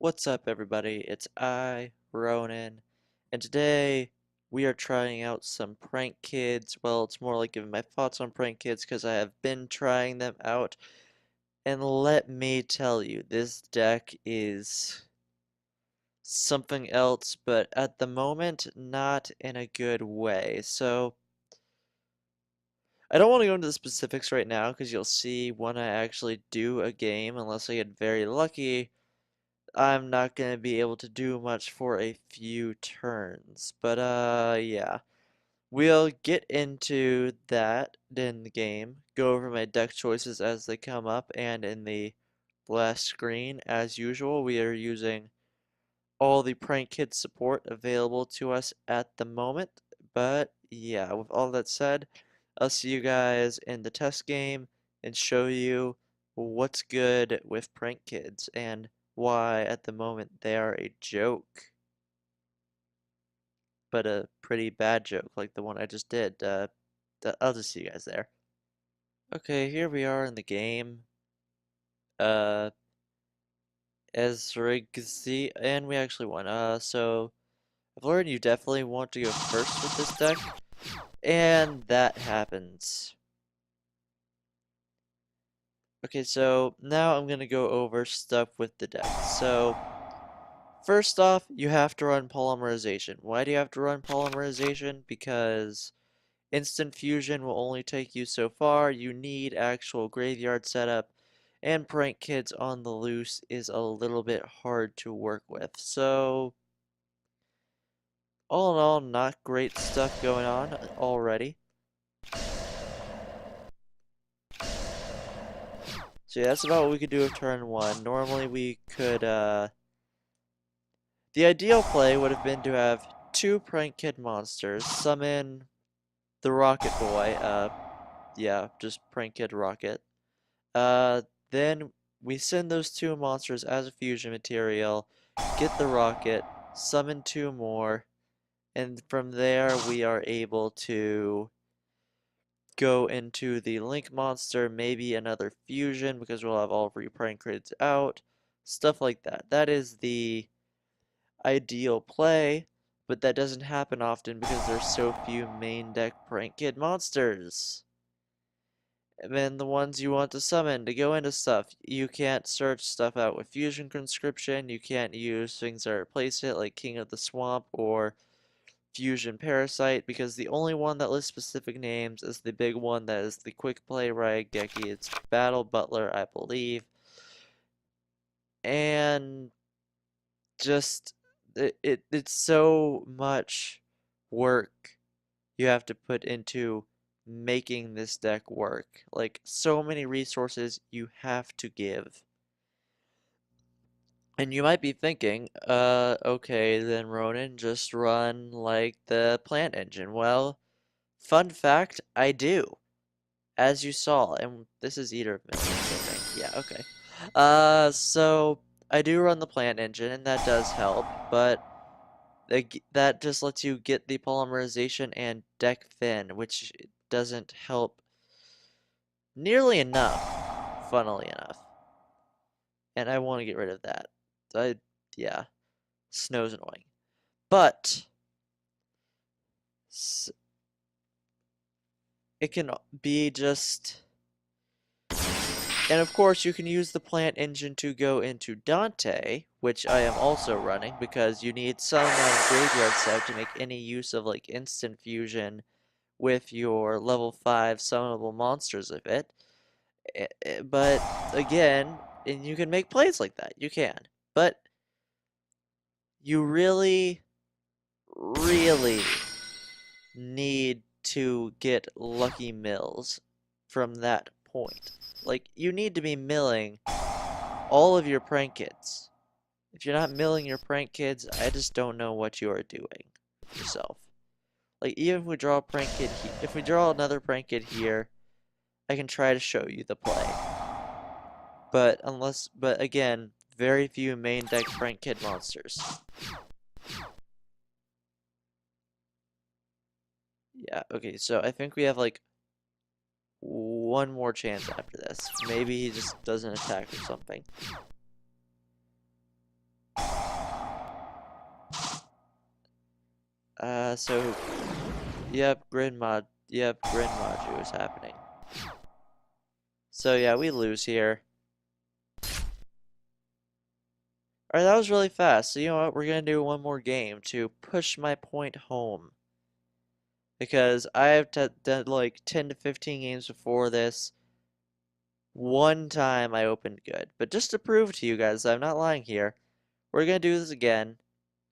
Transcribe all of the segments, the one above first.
What's up, everybody? It's I, Ronin, and today we are trying out some prank kids. Well, it's more like giving my thoughts on prank kids because I have been trying them out. And let me tell you, this deck is something else, but at the moment, not in a good way. So, I don't want to go into the specifics right now because you'll see when I actually do a game, unless I get very lucky. I'm not going to be able to do much for a few turns. But, yeah. We'll get into that in the game, go over my deck choices as they come up, and in the last screen, as usual, we are using all the Prank Kid support available to us at the moment. But, yeah, with all that said, I'll see you guys in the test game and show you what's good with prank kids and why at the moment they are a joke, but a pretty bad joke like the one I just did. I'll just see you guys there. Okay, here we are in the game. Uh, as Riggsy, and we actually won. So I've learned you definitely want to go first with this deck, and that happens. Okay, so now I'm gonna go over stuff with the deck. So first off, you have to run polymerization. Why do you have to run polymerization? Because instant fusion will only take you so far. You need actual graveyard setup, and prank kids on the loose is a little bit hard to work with. So all in all, not great stuff going on already. So yeah, that's about what we could do with turn one. Normally we could the ideal play would have been to have two prank kid monsters, summon the Rocket Boy, yeah, just prank kid Rocket. Then we send those two monsters as a fusion material, get the rocket, summon two more, and from there we are able to go into the Link monster, maybe another fusion because we'll have all three prank kids out, stuff like that. That is the ideal play, but that doesn't happen often because there's so few main deck prank kid monsters. And then the ones you want to summon to go into stuff, you can't search stuff out with fusion conscription, you can't use things that replace it like King of the Swamp or Fusion Parasite because the only one that lists specific names is the big one that is the quick play Raigeki. It's Battle Butler, I believe. And just it's so much work you have to put into making this deck work. Like, so many resources you have to give. And you might be thinking, okay, then Ronin, just run like the plant engine. Well, fun fact, I do. As you saw, and this is Eater of Millions, I think. Yeah, okay. So I do run the plant engine, and that does help, but that just lets you get the polymerization and deck thin, which doesn't help nearly enough, funnily enough. And I want to get rid of that. Yeah, snow's annoying. But it can be just. And of course, you can use the plant engine to go into Dante, which I am also running because you need some amount of graveyard set to make any use of like instant fusion with your level 5 summonable monsters of it. But again, and you can make plays like that. You can. But you really, really need to get Lucky Mills from that point. Like, you need to be milling all of your prank kids. If you're not milling your prank kids, I just don't know what you are doing yourself. Like, even if we draw a prank kid if we draw another prank kid here, I can try to show you the play. But again, very few main deck prank kid monsters. Yeah, okay, so I think we have like one more chance after this. Maybe he just doesn't attack or something. So, grid module is happening. So yeah, we lose here. Alright, that was really fast. So you know what? We're gonna do one more game to push my point home. Because I have done like 10 to 15 games before this. One time I opened good. But just to prove to you guys that I'm not lying here, we're gonna do this again.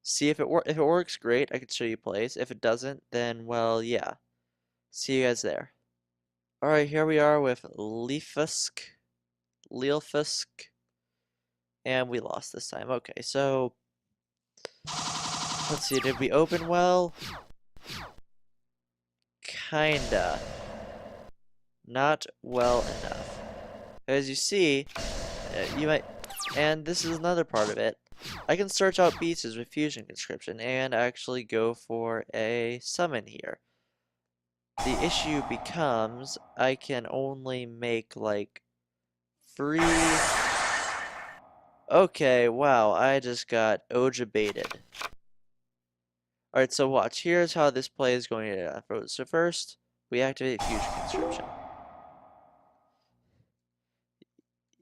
See if if it works, great. I can show you plays. If it doesn't, then well, yeah. See you guys there. Alright, here we are with Leelfisk, and we lost this time. Okay, so let's see, did we open well? Kinda. Not well enough. As you see, you might, and this is another part of it, I can search out pieces with fusion conscription and actually go for a summon here. The issue becomes I can only make like 3. Okay, wow, I just got Oja baited. Alright, so watch. Here's how this play is going to unfold. So first, we activate fusion conscription.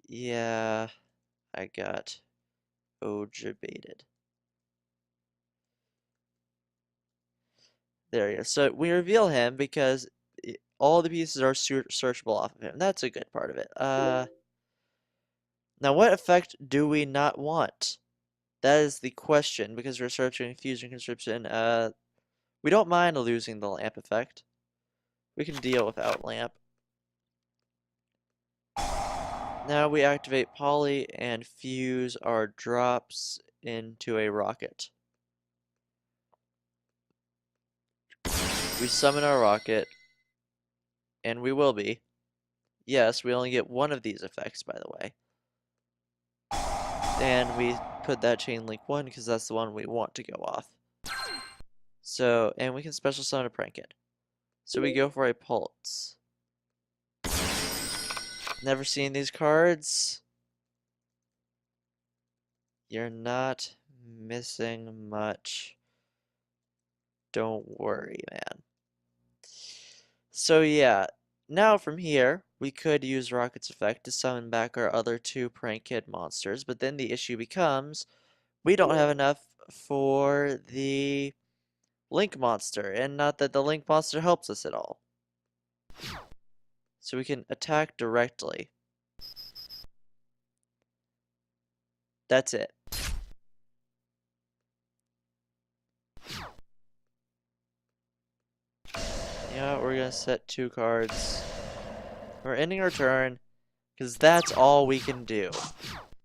Yeah, I got Oja baited. There he is. So we reveal him because all the pieces are searchable off of him. That's a good part of it. Now what effect do we not want? That is the question because we're searching fusion conscription. We don't mind losing the lamp effect. We can deal without lamp. Now we activate poly and fuse our drops into a rocket. We summon our rocket, and we will be. Yes, we only get one of these effects, by the way. And we put that chain link 1 because that's the one we want to go off. So, and we can special summon a Prankid. So we go for a Pulse. Never seen these cards? You're not missing much. Don't worry, man. So yeah, now from here, we could use Rocket's effect to summon back our other 2 Prankid monsters, but then the issue becomes, we don't have enough for the Link monster, and not that the Link monster helps us at all. So we can attack directly. That's it. Yeah, we're gonna set 2 cards. We're ending our turn, because that's all we can do.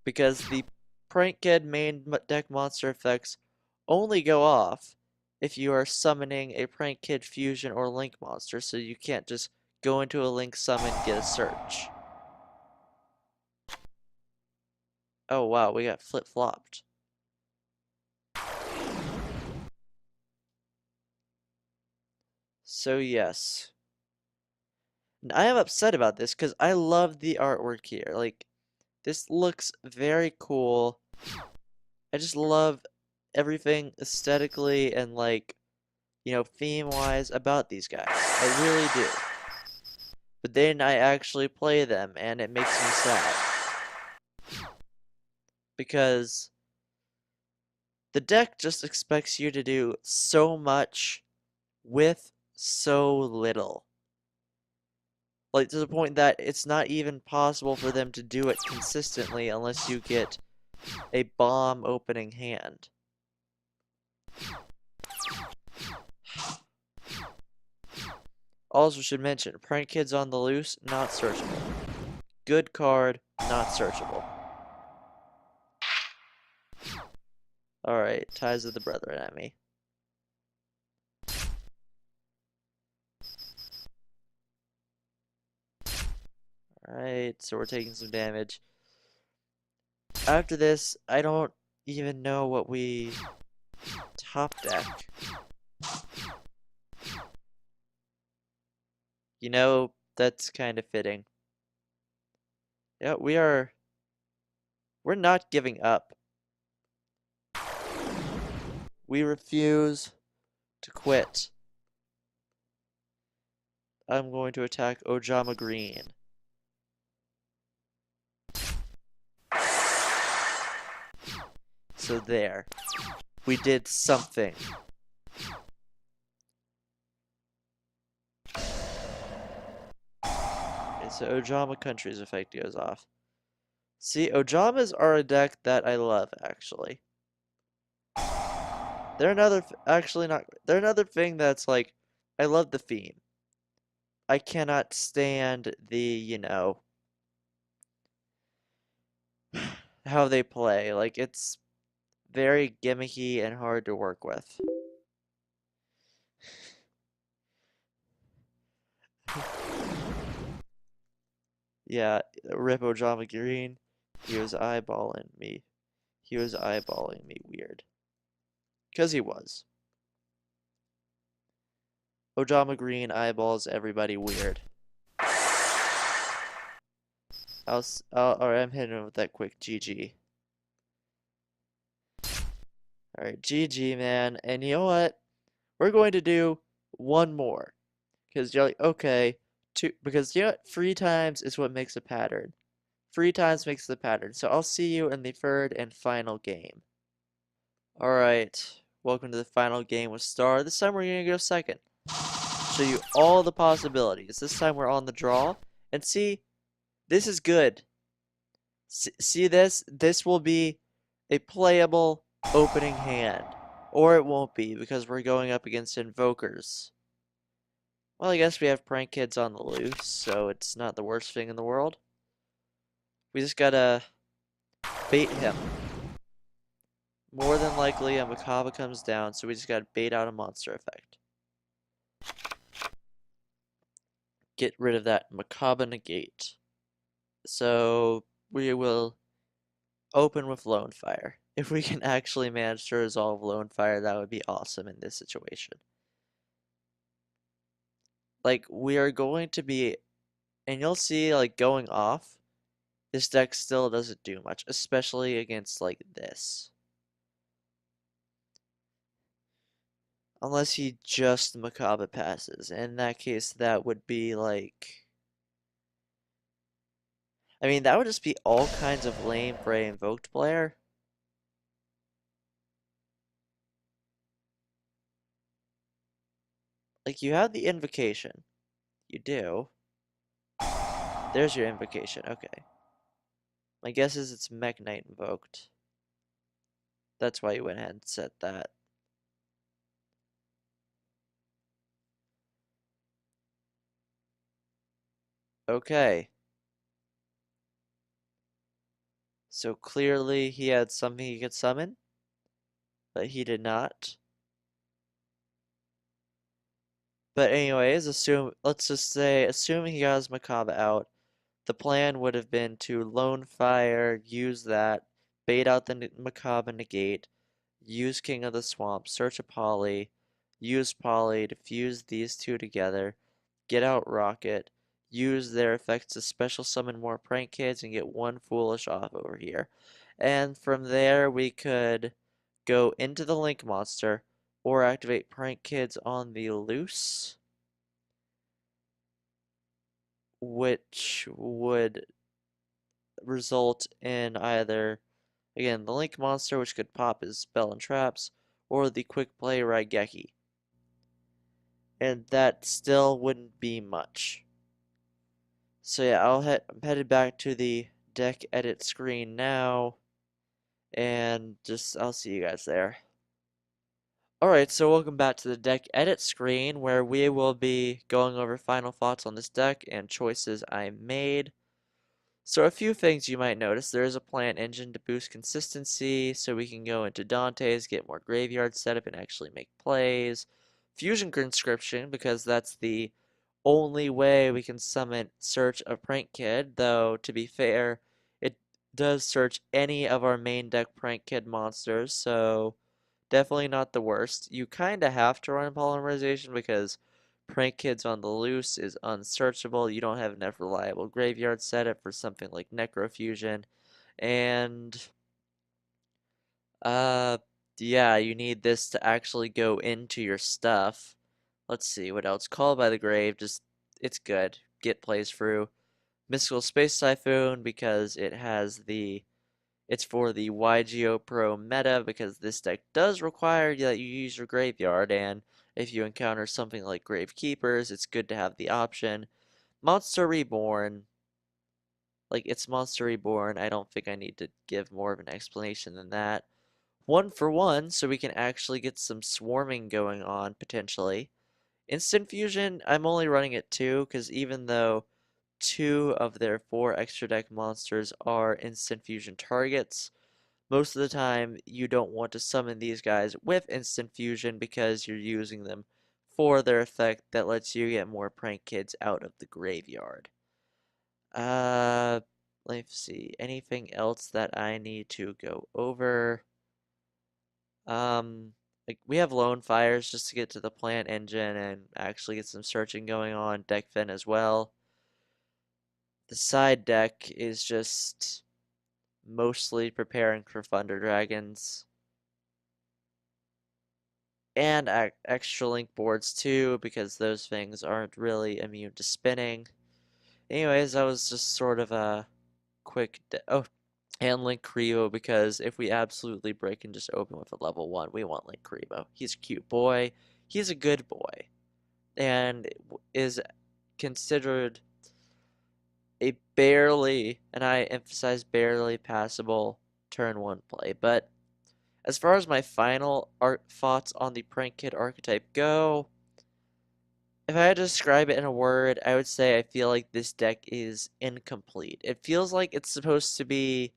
Because the Prankid main deck monster effects only go off if you are summoning a Prankid fusion or Link monster, so you can't just go into a Link summon, get a search. Oh wow, we got flip-flopped. So yes. I am upset about this because I love the artwork here. Like, this looks very cool. I just love everything aesthetically and like, theme-wise about these guys. I really do. But then I actually play them and it makes me sad. Because the deck just expects you to do so much with so little. Like, to the point that it's not even possible for them to do it consistently unless you get a bomb opening hand. Also should mention, Prankid's on the loose, not searchable. Good card, not searchable. Alright, Ties of the Brethren at me. Alright, so we're taking some damage. After this, I don't even know what we top deck. That's kind of fitting. Yeah, we're not giving up. We refuse to quit. I'm going to attack Ojama Green. So there. We did something. Okay, so Ojama Country's effect goes off. See, Ojamas are a deck that I love, actually. They're another, actually not, they're another thing that's like, I love the theme. I cannot stand the, how they play. Like, it's very gimmicky and hard to work with. Yeah, Rip Ojama Green, he was eyeballing me. He was eyeballing me weird. Because he was. Ojama Green eyeballs everybody weird. I'm hitting him with that quick GG. Alright, GG, man. And you know what? We're going to do one more. Because you're like, okay, because you know what? 3 times is what makes a pattern. 3 times makes the pattern. So I'll see you in the third and final game. Alright, welcome to the final game with Star. This time we're going to go second. Show you all the possibilities. This time we're on the draw. And see, this is good. See this? This will be a playable opening hand. Or it won't be, because we're going up against Invokers. Well, I guess we have Prankids on the loose, so it's not the worst thing in the world. We just gotta bait him. More than likely, a Macabre comes down, so we just gotta bait out a monster effect. Get rid of that Macabre negate. So, we will open with Lone Fire. If we can actually manage to resolve Lone Fire, that would be awesome in this situation. Like, we are going to be, and you'll see, like, going off, this deck still doesn't do much, especially against, like, this. Unless he just Macabre passes. In that case, that would be like... I mean, that would just be all kinds of lame for a invoked player. Like, you have the invocation. You do. There's your invocation, okay. My guess is it's Mech Knight invoked. That's why you went ahead and set that. Okay. So clearly he had something he could summon, but he did not. But anyways, let's just say, assuming he got his Macabre out, the plan would have been to Lone Fire, use that, bait out the Macabre negate, use King of the Swamp, search a Poly, use Poly to fuse these two together, get out Rocket, use their effects to special summon more Prank Kids and get one Foolish off over here. And from there we could go into the Link Monster or activate Prank Kids on the loose, which would result in either, again, the Link Monster, which could pop his spell and traps, or the Quick Play Raigeki. And that still wouldn't be much. So yeah, I'm headed back to the deck edit screen now, and I'll see you guys there. Alright, so welcome back to the deck edit screen, where we will be going over final thoughts on this deck and choices I made. So a few things you might notice. There is a plant engine to boost consistency, so we can go into Dante's, get more graveyard setup, and actually make plays. Fusion conscription, because that's the only way we can summon Search of Prank Kid, though to be fair, it does search any of our main deck Prank Kid monsters, so definitely not the worst. You kinda have to run polymerization because Prank Kids on the loose is unsearchable. You don't have enough reliable graveyard setup for something like Necrofusion. And Yeah, you need this to actually go into your stuff. Let's see, what else? Call by the Grave, just, it's good. Get plays through. Mystical Space Typhoon because it's for the YGO Pro meta because this deck does require that you use your graveyard, and if you encounter something like Gravekeepers, it's good to have the option. Monster Reborn, like it's Monster Reborn, I don't think I need to give more of an explanation than that. 1 for 1, so we can actually get some swarming going on potentially. Instant Fusion, I'm only running it 2 because even though 2 of their 4 extra deck monsters are Instant Fusion targets, most of the time you don't want to summon these guys with Instant Fusion because you're using them for their effect that lets you get more prank kids out of the graveyard. Uh, let's see. Anything else that I need to go over? Um, like we have lone fires just to get to the plant engine and actually get some searching going on. Deck fin as well. The side deck is just mostly preparing for Thunder Dragons and extra link boards too because those things aren't really immune to spinning. Anyways, that was just sort of a quick. Oh, and Link Kribo because if we absolutely break and just open with a level 1, we want Link Kribo. He's a cute boy. He's a good boy and is considered a barely, and I emphasize barely, passable turn 1 play. But as far as my final thoughts on the Prank Kid archetype go, if I had to describe it in a word, I would say I feel like this deck is incomplete. It feels like it's supposed to be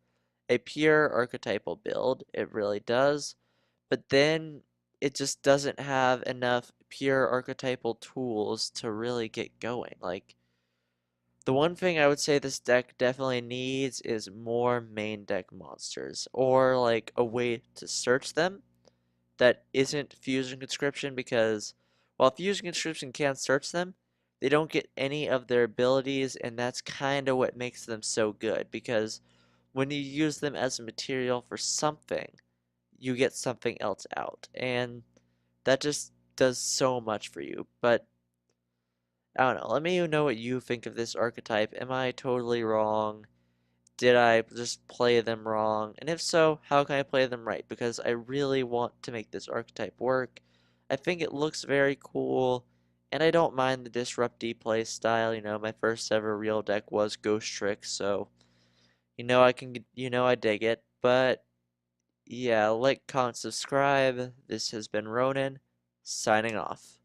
a pure archetypal build. It really does. But then it just doesn't have enough pure archetypal tools to really get going. Like, the one thing I would say this deck definitely needs is more main deck monsters, or like a way to search them that isn't Fusion Conscription because while Fusion Conscription can search them, they don't get any of their abilities, and that's kind of what makes them so good because when you use them as a material for something, you get something else out, and that just does so much for you. But I don't know, let me know what you think of this archetype. Am I totally wrong? Did I just play them wrong? And if so, how can I play them right? Because I really want to make this archetype work. I think it looks very cool, and I don't mind the disrupty play style. My first ever real deck was Ghost Trick, so I dig it. But yeah, like, comment, subscribe. This has been Ronin, signing off.